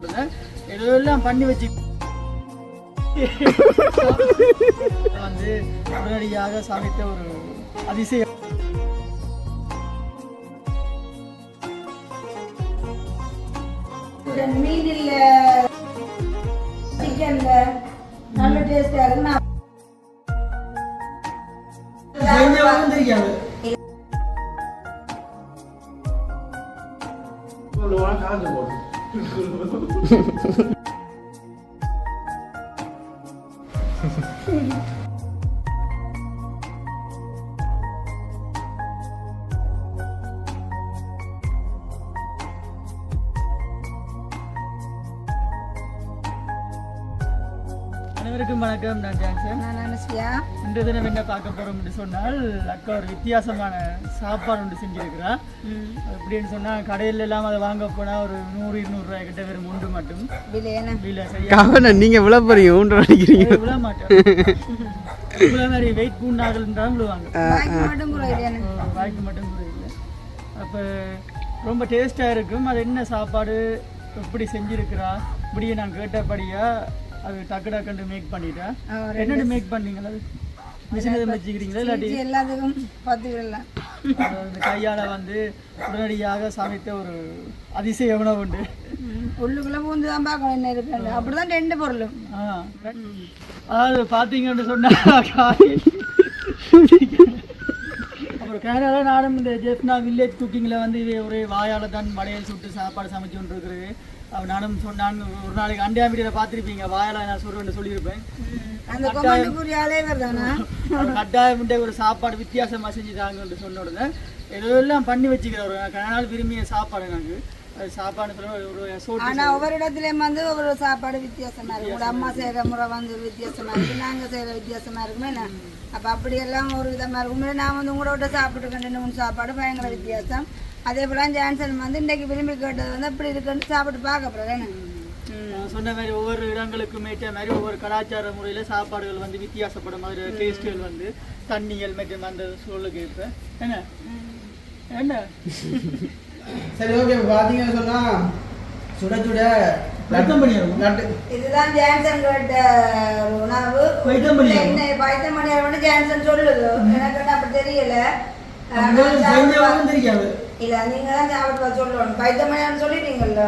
எல்லாம் பண்ணி வச்சு வந்து உடனடியாக சமைத்த ஒரு அதிசயம். மீனில் சிக்கன்ல நல்ல டேஸ்டா இருக்கு. தெரியாது அனைவருக்கும் வணக்கம். நான் ஜான்சன். நான் அனுசியா. இன்று தினம் என்ன பார்க்க போறோம் என்று சொன்னால், அக்கா ஒரு வித்தியாசமான சாப்பாடு ஒன்று செஞ்சிருக்கிறா. எப்படின்னு சொன்னா கடையில எல்லாம் அதை வாங்க போனா ஒரு 100-200 ரூபாய் கிட்ட வெறும் ஒன்று மட்டும் நீங்க விழ போறீங்க விழ மாட்டேன். இவ்வளவு மாதிரி வெயிட் கூண்டாகலாம் விழுவாங்க, வாய்க்கு மட்டும் கூட இல்லை. அப்போ ரொம்ப டேஸ்டாக இருக்கும். அது என்ன சாப்பாடு, எப்படி செஞ்சிருக்கிறா இப்படியே நான் கேட்டபடியா அது டக்கு டக்குன்னு மேக் பண்ணிட்டேன். என்னென்னு மேக் பண்ணீங்களா? அது மிஷின் எதுவும் வச்சுக்கிறீங்களா இல்லாட்டி எல்லாத்துக்கும் பார்த்துக்கலாம்? இந்த கையால் வந்து உடனடியாக சமைத்த ஒரு அதிசய உணவு உண்டு. உள்ளுக்குள்ளே பூந்து தான் பார்க்கணும் என்ன இருக்கு. அப்படிதான் 2 பொருளும். அதாவது பார்த்தீங்கன்னு சொன்னால் அப்புறம் கேரளா நானும் இந்த ஜெஃப்னா வில்லேஜ் குக்கிங்கில் வந்து இது ஒரு வாயால் தான் வடையல் சுட்டு சாப்பாடு சமைச்சு கொண்டு இருக்கிறது. நானும் சொன்னான் ஒரு நாளைக்கு அண்டியா மீடியில் பார்த்துருப்பீங்க, வாயால் நான் சொல்கிறேன்னு சொல்லியிருப்பேன். கட்டாயம் ஒரு சாப்பாடு வித்தியாசமாக செஞ்சு தாங்கன்னு சொன்ன உடனே எல்லாம் பண்ணி வச்சுக்கிற ஒரு கனால் விரும்பிய சாப்பாடு எனக்கு அது சாப்பாடு சொல்ல. ஆனால் ஒவ்வொரு இடத்துலையும் வந்து ஒவ்வொரு சாப்பாடு வித்தியாசமாக இருக்கும். உங்களோட அம்மா செய்கிற முறை வந்து வித்தியாசமாக இருக்குது, நாங்கள் செய்கிற வித்தியாசமாக இருக்குமே என்ன. அப்போ அப்படியெல்லாம் ஒரு விதமாக இருக்கும். நான் வந்து உங்களோட சாப்பிட்டு 2-3 சாப்பாடு பயங்கர வித்தியாசம். அதே போல் ஜான்சன் வந்து இன்றைக்கு விரும்பி கேட்டது வந்து அப்படி இருக்குன்னு சாப்பிட்டு பார்க்க போகிறேன். சொன்ன மாதிரி ஒவ்வொரு இடங்களுக்கும் ஏற்ற மாதிரி ஒவ்வொரு கலாச்சார முறையில் சாப்பாடுகள் வந்து வித்தியாசப்படும் மாதிரி டேஸ்ட்டுகள் வந்து தண்ணிகள் மற்றும் அந்த சூழலுக்கு இருப்பேன். என்ன என்ன சரி, ஓகே. பார்த்தீங்கன்னு சொன்னால் சுட சுட இதுதான் ஜான்சன் கேட்ட உணவு. பைத்தமணியார் வந்து ஜான்சன் சொல்லுது, எனக்கு அப்படி தெரியல. இல்ல நீங்க தான் சாப்பிட்டு சொல்லணும். பைத்தமணியான்னு சொல்லிட்டீங்கல்ல,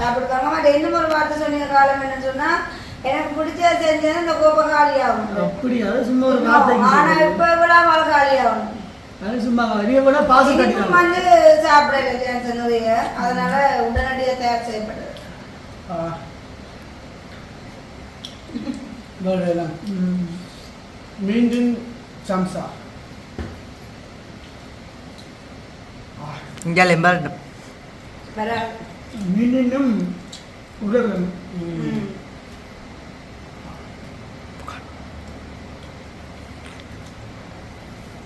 சாப்பிடுவாங்க. மற்ற இன்னும் ஒரு வார்த்தை சொன்னீங்க காலம் என்னன்னு சொன்னா, எனக்கு பிடிச்ச செஞ்சது இந்த கோப்பை காலி ஆகும். ஆனா இப்ப விட அவள் காலி ஆகும். வந்து சாப்பிடல ஜான்சன் உதய, அதனால உடனடியாக தயார் செய்யப்பட்டது. மீண்டும் சம்சா இங்கே மீண்டும் உடல்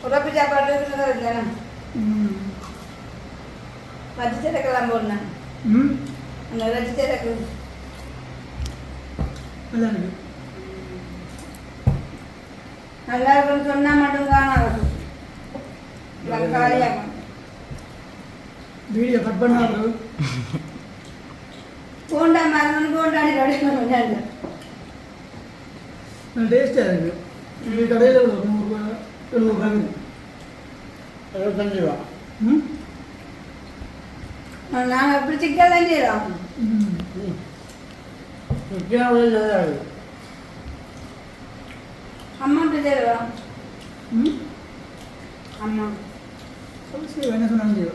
உடம்பு சாப்பாடு வச்சு திறக்கலாம் போடணும். அந்த வச்சு திறக்கு நல்லா இருக்குன்னு சொன்னா மட்டும் காணாது. காலியாகும். வீடியோ கட் பண்ணா போண்டா மரமனு போண்டாடி ரெடி டேஸ்டாக இருக்கு. இது கடையில் 100 ரூபா 70 ரூபாய் 75 ரூபா. நாங்கள் எப்படி சிக்கன் தான் செய்யறோம். அம்மாட்டு செய்யறோம். அம்மா என்ன சொன்னாங்க.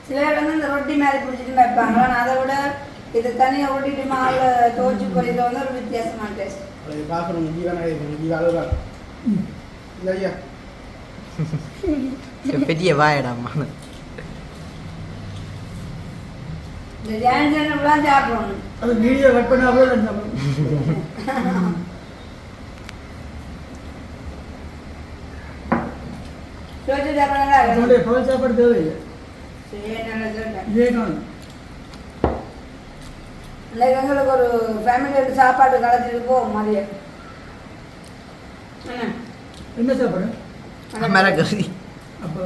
சிலர் வந்து இந்த ரொட்டி மாதிரி பிடிச்சிட்டு வைப்பாங்க. ஆனால் அதை விட இது தனியாக ஓட்டிட்டு மாவில் தோச்சு பொறியில் வந்து ஒரு வித்தியாசமான டேஸ்ட். பெரிய வாயடாமா இந்த ஜான்சன் சாப்பிடணும். அது வீடியோ கட் பண்ணாவே சாப்பாடு தேவையில்லை. எங்களுக்கு ஒரு ஃபேமிலியோட சாப்பாடு கலந்துட்டு போவோம் மதியம். என்ன சாப்பாடு? மிளகரி. அப்போ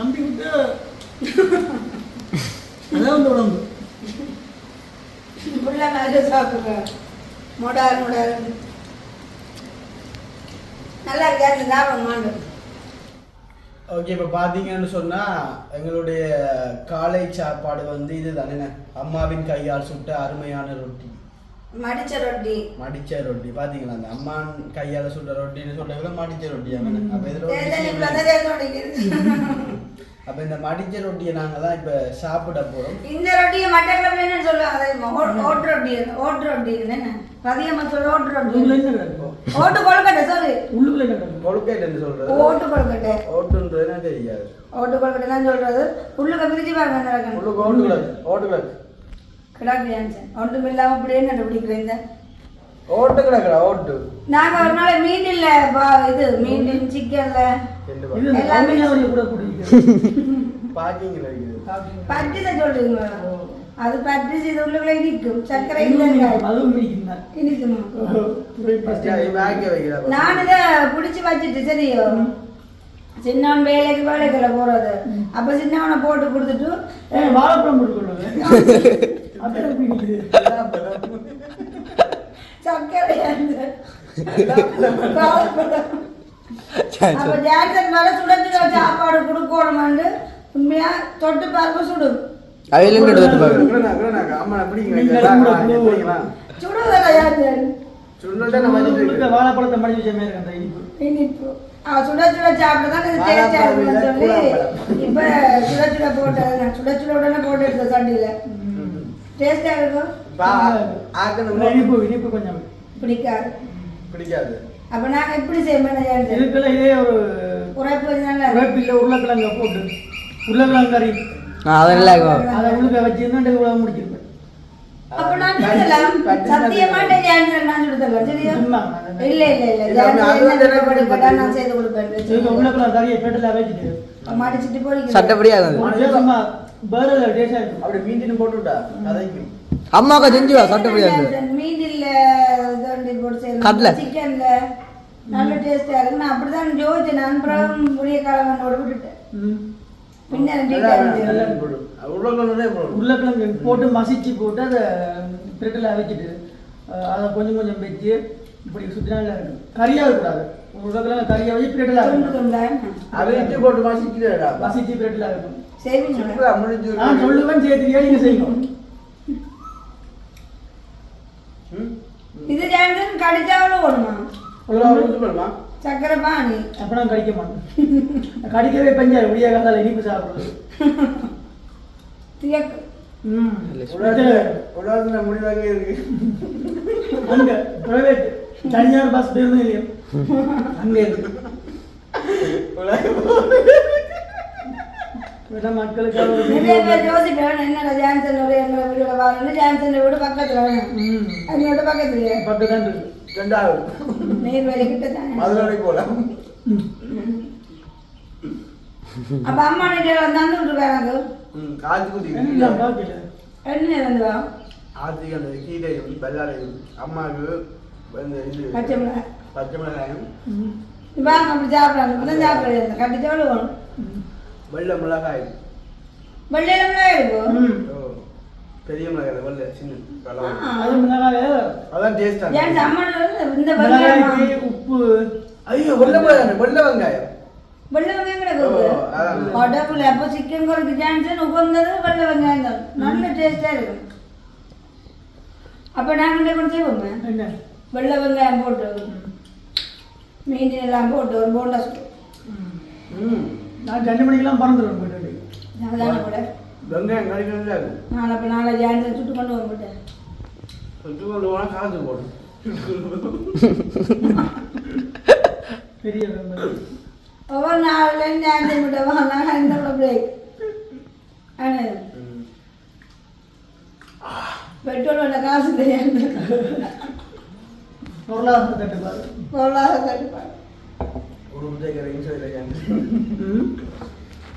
கம்பி விட்டு அதான் வந்து உடம்பு இப்படிலாம் நிறைய சாப்பிடுறேன் மொடார் நல்லா இருக்காது ஞாபகம் மாண்டு. ஓகே, இப்போ பார்த்தீங்கன்னு சொன்னால் எங்களுடைய காலை சாப்பாடு வந்து இது தானே, அம்மாவின் கையால் சுட்ட அருமையான ரொட்டி, மடிச்ச ரொட்டி. மடிச்ச ரொட்டி. பார்த்தீங்களா, அந்த அம்மான் கையால் சுட்ட ரொட்டின்னு சொல்ல மடிச்ச ரொட்டி. அப்போ இந்த மடிச்ச ரொட்டியை நாங்கள் தான் இப்போ சாப்பிட போகிறோம். இந்த ரொட்டியை மட்டக்கிழமை என்ன சொல்லுவாங்க? ஓட்டு ரொட்டி. ஓட்டு ரொட்டி என்ன பதியம்மா சொல்ல? ஓட்டு ரொட்டி. ஓட்டு கொழுக்கட்டை சொல்லு. உள்ளுக்குள்ள என்ன கிடக்கும்? கொழுக்கட்டைன்னு சொல்கிறது. ஓட்டு கொழுக்கட்டை. ஓட்டுன்றதுனா தெரியாது. ஓட்டு கொழுக்கட்டை தான் சொல்றது. உள்ளுக்க பிரிச்சு பாருங்க நடக்கணும். உள்ளுக்கு ஓட்டுக்கிறது. ஓட்டுக்கிறது கிடாக்கு ஆன்சர். ஒன்றும் இல்லாமல் அப்படியே கண்டுபிடிக்கிறேன். இந்த ஓட்டு கிடக்குறா ஓட்டு. நாங்க ஒரு நாள் மீன் இல்ல இது மீன் சிக்கன்ல இது எல்லாமே கூட குடிக்குது. பாக்கிங்ல இருக்குது. பட்டிசை சொல்றீங்க. அது பட்டிசை இது உள்ளுக்குள்ள இனிக்கும். சர்க்கரை இல்ல. அதுவும் இனிக்குமா? இனிக்குமா? வைக்கிறா. நான் இதை பிடிச்சி வச்சுட்டு சரியோ சின்னவன் வேலைக்குள்ள போறது. அப்ப சின்னவனை போட்டு கொடுத்துட்டு வாழைப்பழம் போட்டு கொள்ளுவேன். சர்க்கரை அப்ப ஜான்சன் மேல சுட சுட சாப்பாடு கொடுக்கணுமான்னு உண்மையா தொட்டு பார்க்க சுடும். வாழைப்பழத்தை மடிச்சு வச்ச மாதிரி அந்த இனிப்பு இனிப்பு சுட சுட சாப்பிட்டதான் இது டேஸ்டா இருக்குன்னு சொல்லி இப்ப சுட சுட போட்டது. நான் சுட சுட உடனே போட்டு எடுத்தேன் சண்டியில. டேஸ்டா இருக்கும். இனிப்பு கொஞ்சம் பிடிக்காது. அப்ப நாங்க எப்படி செய்யணும்? இதுக்குள்ள இதே ஒரு உரைப்பு உருளைக்கிழங்க போட்டு உருளைக்கிழங்கு கறி அதை உள்ள வச்சிருந்தா உலகம் முடிச்சிருப்பேன். அப்ப நான் சொல்லலாம் சத்தியமாட்டே ஜான்சன் நான் சொல்லித்தரலாம். சரியா? இல்ல நான் செய்து கொடுப்பேன். உருளைக்கிழங்கு கறியை பெட்டல வச்சுட்டு மடிச்சிட்டு போறீங்க. சட்டப்படியாக பேரல டேஸ்டா இருக்கும். அப்படி மீண்டின்னு போட்டுவிட்டா கதைக்கும். அம்மாக்கா செஞ்சுவா சட்டப்படியாக. மீன் இல்ல தோண்டி போட்டு கடலை. செய்யலாம். சிக்கன்ல நல்ல டேஸ்டா இருக்கு. நான் அப்படிதான் யோசிச்சேன். நான் அப்புறம் புளிய காலங்கோட விட்டுட்டேன். உருளைக்கிழங்கு போட்டு மசிச்சு போட்டு அதை பிரெட்டில் வச்சுட்டு அதை கொஞ்சம் கொஞ்சம் வச்சு இப்படி சுத்தினால இருக்கும். கறியா இருக்கக்கூடாது. உருளைக்கிழங்கு கறியா வச்சு பிரெட்டில் அதை போட்டு மசிச்சு பிரெட்டில் இருக்கும். நான் சொல்லுவேன் சேர்த்துக்கியா நீங்க செய்யணும். இது ஜான்சன் கடிச்சாவளும் ஓடுமா? சக்கரை பானி அப்பனா கடிக்க மாட்டேன். கடிக்கவே பஞ்சாரு விடிய காதால இனிப்பு சாப்பிடுறது. முடிவாக இருக்கு. அங்க பிரைவேட் தனியார் பஸ் பேருந்து இல்லையா அங்க இருக்கு. யோசிப்பேன் என்னடா ஜான்சன் எங்களை வரணும். ஜான்சன் வீடு பக்கத்துல அதோட பக்கத்துலயே பக்கத்தான் இருக்கு. நீர் வேலை கிட்ட தானே. அப்ப அம்மா நீங்க தந்து விட்டுருக்காங்க. என்ன வந்துவா அம்மாவுக்கு பச்சை மிளகாய் பச்சை மிளகாயும் வாங்க அப்படி சாப்பிடாங்க. சாப்பிடுறது கட்டிச்சோடு வேணும். வெள்ளை மிளகாய் வெள்ளையில மிளகாய் இருக்கும். பெரிய மிளகாய் வெள்ளை சின்ன அதான் டேஸ்டா இந்த உப்பு. ஐயோ வெள்ளை மிளகாய் வெள்ளை வெங்காயம் வெள்ளை வெங்காயம் கிடக்கு உடம்புல. அப்போ சிக்கன் குறைக்கு ஜான்சன் உகந்தது வெள்ளை வெங்காயம் தான். நல்ல டேஸ்டா இருக்கும். அப்ப நாங்க கூட செய்வோமே வெள்ளை வெங்காயம் போட்டு மீன் எல்லாம் போட்டு ஒரு போண்டா சுடும். நான் 2 மணிக்கெல்லாம் பறந்துடுவேன் போயிட்டு. கூட வெங்காயம் கறிக்கிறது நான் அப்போ நாளை ஜான்சன் சுட்டு கொண்டு வந்துட்டேன். சுட்டு கொண்டு போனால் காசு போடும். பெரிய ஒவ்வொரு நாள்லையும் ஜான்சன் விட்ட வாங்க இந்த பிரேக். பெட்ரோல் வேண்ட காசு தெரியாது. பொருளாதார தட்டுப்பாடு.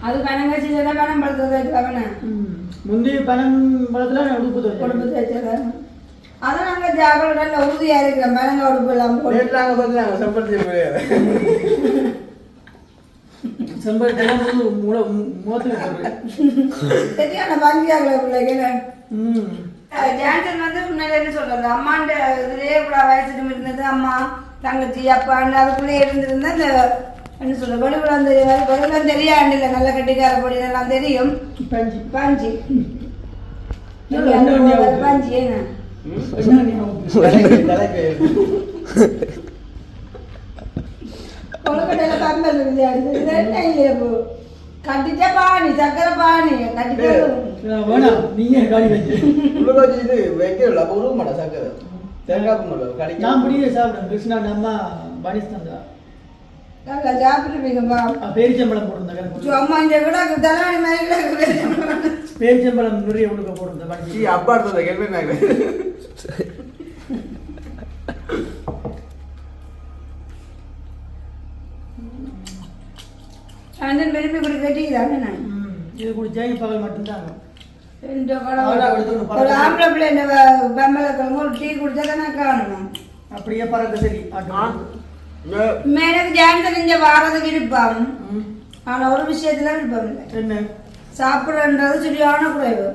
அது பணம் கட்சி பணம் பழத்தை முந்தைய பணம் பழத்துல உடுப்பு தைச்சது. அதை நாங்க ஜாக்கிரதை உறுதியா இருக்கிறோம். பணங்க உடுப்பு எல்லாம் செம்பருத்தி முகத்துக்கு போடுறேன். சரியான பங்கியாகல பிள்ளைங்க ம். ஜான்சன் வந்து முன்னாடி என்ன சொல்றது அம்மாண்ட இதுலயே கூட வயசுக்கு இருந்தது அம்மா தங்கச்சி அப்பாண்டு அதுக்குள்ளே இருந்திருந்தா இந்த என்ன சொல்ற வெளிக்குளம் தெரியும் வெளிக்குளம் தெரியாது இல்லை நல்ல கட்டிக்கார பொடி எல்லாம் தெரியும் பஞ்சு. பாஞ்சி என்ன பாஞ்சி ஏங்க கொழுக்கட்டையில கம்பல் இருக்குது கட்டிச்சா பாணி சக்கரை பாணி கட்டிச்சா வேணாம் நீங்க காடி வச்சு இது வைக்கிறல அப்போ உருவ மாட்டா சக்கரை தேங்காய் மாட்டோம் கடைக்கு நான் முடிய சாப்பிடுறேன். கிருஷ்ணா நம்ம பனிஸ்தான் நல்லா சாப்பிட்டுருப்பீங்கப்பா பேரிச்சம்பழம் போட்டிருந்தேன். அம்மா இங்க கூட தலைவலி மாதிரி பேரிச்சம்பழம் நிறைய உடுக்க போட்டிருந்தேன். பனி அப்பா எடுத்தத கேள்வி அந்த விரும்பி கூட கட்டிக்கிறாங்க நான் இது குடிச்சா பகல் மட்டும்தான். ஒரு ஆம்பளை பிள்ளை இந்த வெம்பலை கிழமை ஒரு டீ குடிச்சா தானே காணணும் அப்படியே பறக்க சரி. எனக்கு ஜான்சன் இங்க வாரது விருப்பம் ஆனா ஒரு விஷயத்துல விருப்பம் இல்லை என்ன சாப்பிடுறது சரியான குறைவு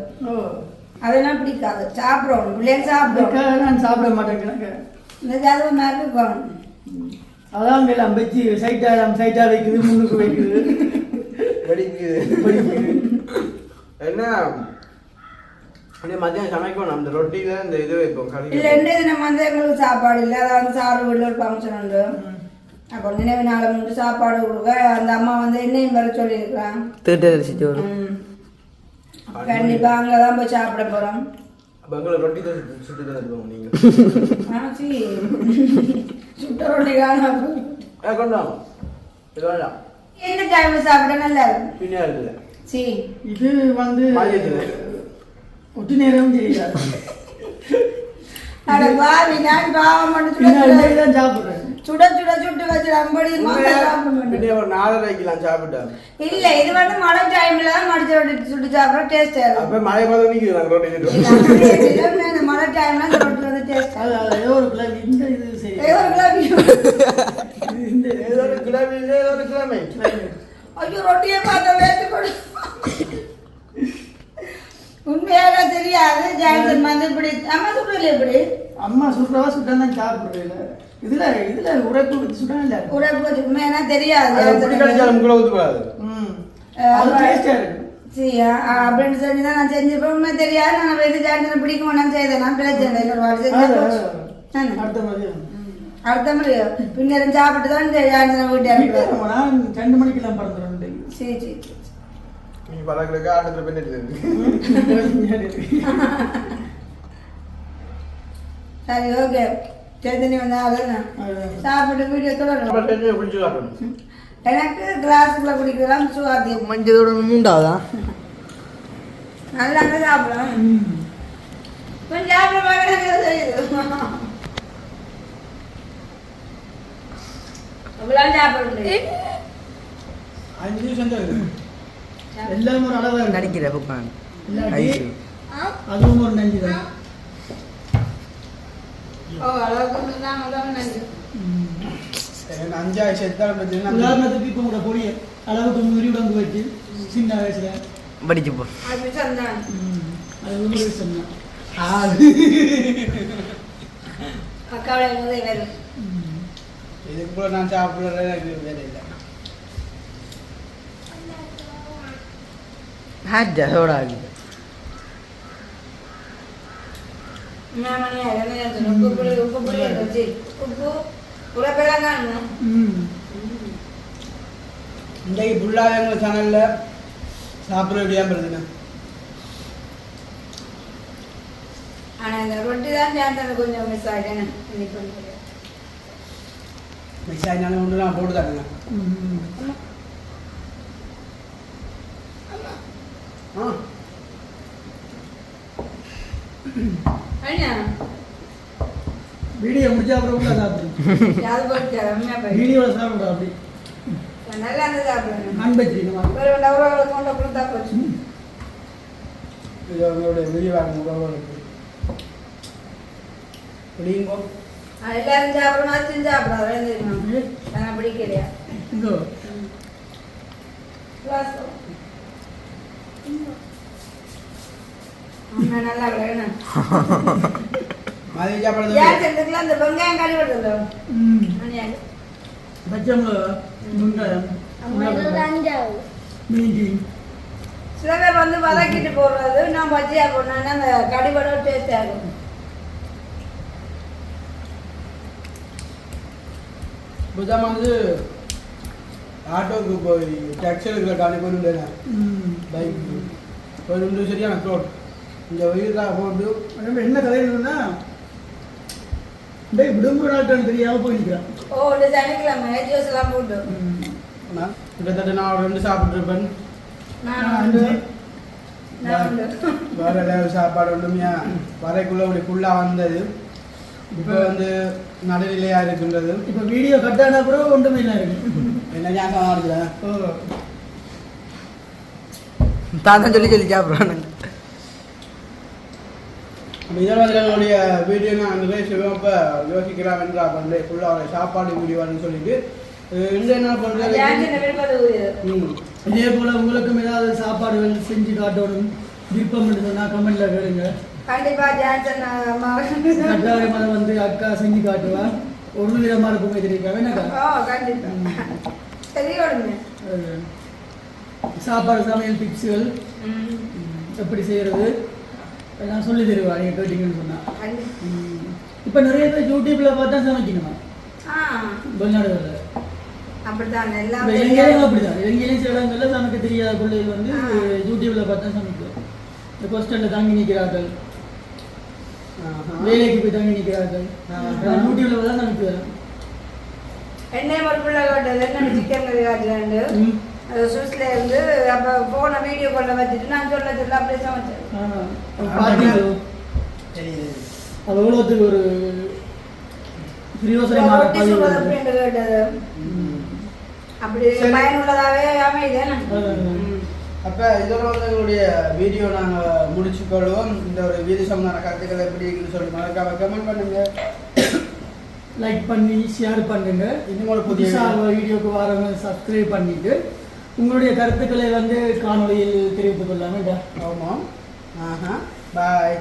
அதெல்லாம் பிடிக்காது சாப்பிடணும் பிள்ளைங்க சாப்பிடணும் நான் சாப்பிட மாட்டேன். இந்த ஜாதக மாதிரி இருக்கணும் அதான் எல்லாம் வச்சு சைட்டா வைக்குது முன்னுக்கு வைக்குது படிக்குது என்ன மத்தியானம் சமைக்கணும் அந்த ரொட்டியில இந்த இது வைப்போம் இல்ல ரெண்டு தினம் வந்து எங்களுக்கு சாப்பாடு இல்லை அதாவது சாறு வீட்டில் ஒரு ஃபங்க்ஷன் உண்டு அப்போ நினைவு நாளை முன்ட்டு சாப்பாடு கொடுக்க அந்த அம்மா வந்து என்னையும் வர சொல்லியிருக்கிறான் கண்டிப்பா அங்கதான் போய் சாப்பிட போறோம். ரொட்டி சுட்டு தருவோம் நீங்க சுட்ட ரொட்டி காணும் கொண்டாம் எந்த டைம்ல சாப்பிட நல்லா இருக்கும். பின்னாடி இருக்குல்ல சி இது வந்து ஒட்டு நேரம் தெரியாது. அட பாவி நான் பாவம் பண்ணி சாப்பிடுறேன். சுட சுட சுட்டு வச்சு அம்படி பின்னே ஒரு 4:30 சாப்பிட்டேன். இல்ல இது வந்து மழை டைம்ல தான் மடிச்சு ரொட்டி சுட்டு சாப்பிட டேஸ்ட் ஆகும். அப்ப மழை பார்த்து நிக்குது ரொட்டி மழை டைம்ல இந்த ரொட்டி வந்து டேஸ்ட் ஏதோ ஒரு கிளவி இந்த இது சரி ஏதோ ஒரு கிளவி ஏதோ ஒரு கிழமை ஐயோ ரொட்டியை பார்த்த வேட்டு கொடு உண்மையாக தெரியாது. ஜான்சன் வந்து இப்படி அம்மா சுடல இப்படி அம்மா சுடுறவா சுட்டாதான் சாப்பிடுறது. இதுல உரைப்பு வச்சு சுட்டா இல்ல உரைப்பு வச்சு உண்மையா தெரியாது அப்படின்னு சொல்லிதான் நான் செஞ்சிருப்பேன். உண்மை தெரியாது நான் வந்து ஜான்சனை பிடிக்கும் நான் செய்தேன் நான் பிரச்சனை இன்னொரு வாடி செஞ்சேன் அடுத்த மாதிரி பின்னர் சாப்பிட்டு தான் ஜான்சனை வீட்டு நான் 2 மணிக்கெல்லாம் பறந்துடுறேன். சரி சரி நீ பழகிறதுக்கு ஆட்டத்தில் பின்னிட்டு சரி ஓகே சரி வந்தாலும் சாப்பிட்டு வீடியோ தொடரும். குடிச்சு காட்டணும். எனக்கு கிளாஸுக்குள்ள குடிக்கலாம் சுவாத்தியம் மஞ்சதோட மூண்டாவதா நல்லா சாப்பிடலாம் கொஞ்சம் சாப்பிட பார்க்கறது அவ்வளோ சாப்பிட 5 நிமிஷம் எல்லாம் ஒரு அளவா நடிக்கிற புக்கான் அதுவும் ஒரு நஞ்சு தான். அளவுக்கு தான் நன்றி 5 செத்தாலும் உதாரணத்துக்கு இப்போ உங்களோட பொடியை அளவுக்கு முறி உடம்பு வச்சு சின்ன வயசுல படிச்சு போ அது சொன்னான் அது ஒரு சொன்னான் அக்காவோட முதல் வேறு இதுக்கு கூட நான் சாப்பிடுறேன் வேலை இல்லை. ஹாஜா சோடாது இன்றைக்கு ஃபுல்லாக எங்கள் சேனலில் சாப்பிட முடியாமல் இருக்குண்ணா. ஆனால் இந்த ரொட்டி தான் ஜான்சன் கொஞ்சம் மிஸ் ஆகிட்டேன் மிஸ் ஆகினாலும் ஒன்று நான் போட்டு தரேங்க. வீடியோ முடிச்சா அப்புறம் உள்ள சாப்பிடுறேன். வீடியோவில் சாப்பிட்றோம் அப்படி நல்லா இருந்து சாப்பிடுறேன் அன்பச்சு கொண்ட கொடுத்தா போச்சு. இது அவங்களுடைய விரிவாக முகவர்களுக்கு பிடிங்கோ எல்லாரும் சாப்பிடணும் அச்சும் சாப்பிடாது தெரியுமா பிடிக்கலையா இதோ நல்லா விளையாடு மதிய சாப்பாடு ஏன் செஞ்சுக்கலாம் அந்த வெங்காயம் கறி விடுறதுல பச்சை மிளகா வெங்காயம் மீன் சில பேர் வந்து வதக்கிட்டு போடுறது நான் பச்சையா போடணும்னா அந்த கடிபட டேஸ்ட் ஆகும் புதம் வந்து ஆட்டோக்கு போய் டேக்ஸிலுக்குள்ள காணி போயிருந்தேன் பைக் போயிருந்து சரியான ரோட் இந்த வெயிலாக போட்டு என்ன கதை இருக்குன்னா இந்த விடுமுறை நாட்கள் தெரியாம போயிருக்கிறேன் ஓ இந்த சனிக்கிழமை ஜூஸ் எல்லாம் போட்டு கிட்டத்தட்ட நான் ஒரு 2 சாப்பிட்ருப்பேன் வேற ஏதாவது சாப்பாடு ஒன்றுமையா வரைக்குள்ள இப்படி ஃபுல்லாக வந்தது இப்போ வந்து நடுநிலையாக இருக்கின்றது இப்போ வீடியோ கட் ஆனா கூட ஒன்றுமே இல்லை இருக்கு என்ன ஞாபகம் இருக்குல்ல தாத்தா சொல்லி சாப்பிட்றானுங்க. இதனுடைய வீடியோ நான் நிறைய செய்வோம். இப்போ யோசிக்கிறான் என்றா பண்ணு ஃபுல்லாக அவரை சாப்பாடு வீடியோன்னு சொல்லிட்டு இந்த என்ன பண்ணுறது. இதே போல உங்களுக்கும் ஏதாவது சாப்பாடுகள் செஞ்சு காட்டணும் விருப்பம் சொன்னா கமெண்ட்ல கேளுங்க. கண்டிப்பா கட்டாயமாக வந்து அக்கா செஞ்சு காட்டுவா. ஒரு விதமா இருக்குமே தெரிவிக்காம என்னக்கா சாப்பாடு சமையல் டிப்ஸுகள் எப்படி செய்யறது நான் சொல்லி தருவா நீங்க கேட்டீங்கன்னு சொன்னா. இப்ப நிறைய பேர் யூடியூப்ல பார்த்தா சமைக்கணுமா வெளிநாடுகள்ல அப்படிதான் இலங்கையிலும் அப்படிதான். இலங்கையிலும் சில இடங்கள்ல சமைக்க தெரியாத பிள்ளைகள் வந்து யூடியூப்ல பார்த்தா சமைக்கும். இந்த ஹாஸ்டல்ல தங்கி நிற்கிறார்கள், வேலைக்கு போய் தங்கி நிற்கிறார்கள், யூடியூப்ல தான் சமைக்கிறாங்க. என்னை ஒரு பிள்ளை காட்டுறது என்ன சிக்கன் கறி காட்டுறாண்டு சுவிஸ்ல இருந்து அப்ப போன வீடியோ கொள்ள வச்சுட்டு நான் சொல்ல அப்படியே சமைச்சேன். அது எவ்வளோத்துக்கு ஒரு பிரயோசனமாக கேட்டது அப்படி பயனுள்ளதாகவே அமையுது. அப்போ இதோட வந்து எங்களுடைய வீடியோ நாங்கள் முடிச்சுக்கொள்வோம். இந்த ஒரு வீடியோ சம்பந்தமான கருத்துக்கள் எப்படி இருக்குன்னு சொல்லி மறக்காம கமெண்ட் பண்ணுங்க, லைக் பண்ணி ஷேர் பண்ணுங்க. இன்னும் ஒரு புதுசாக வீடியோக்கு வரவங்க சப்ஸ்கிரைப் பண்ணிட்டு உங்களுடைய கருத்துக்களை வந்து காணொலியில் தெரிவித்துக் கொள்ளாமல். ஆமாம். பாய்.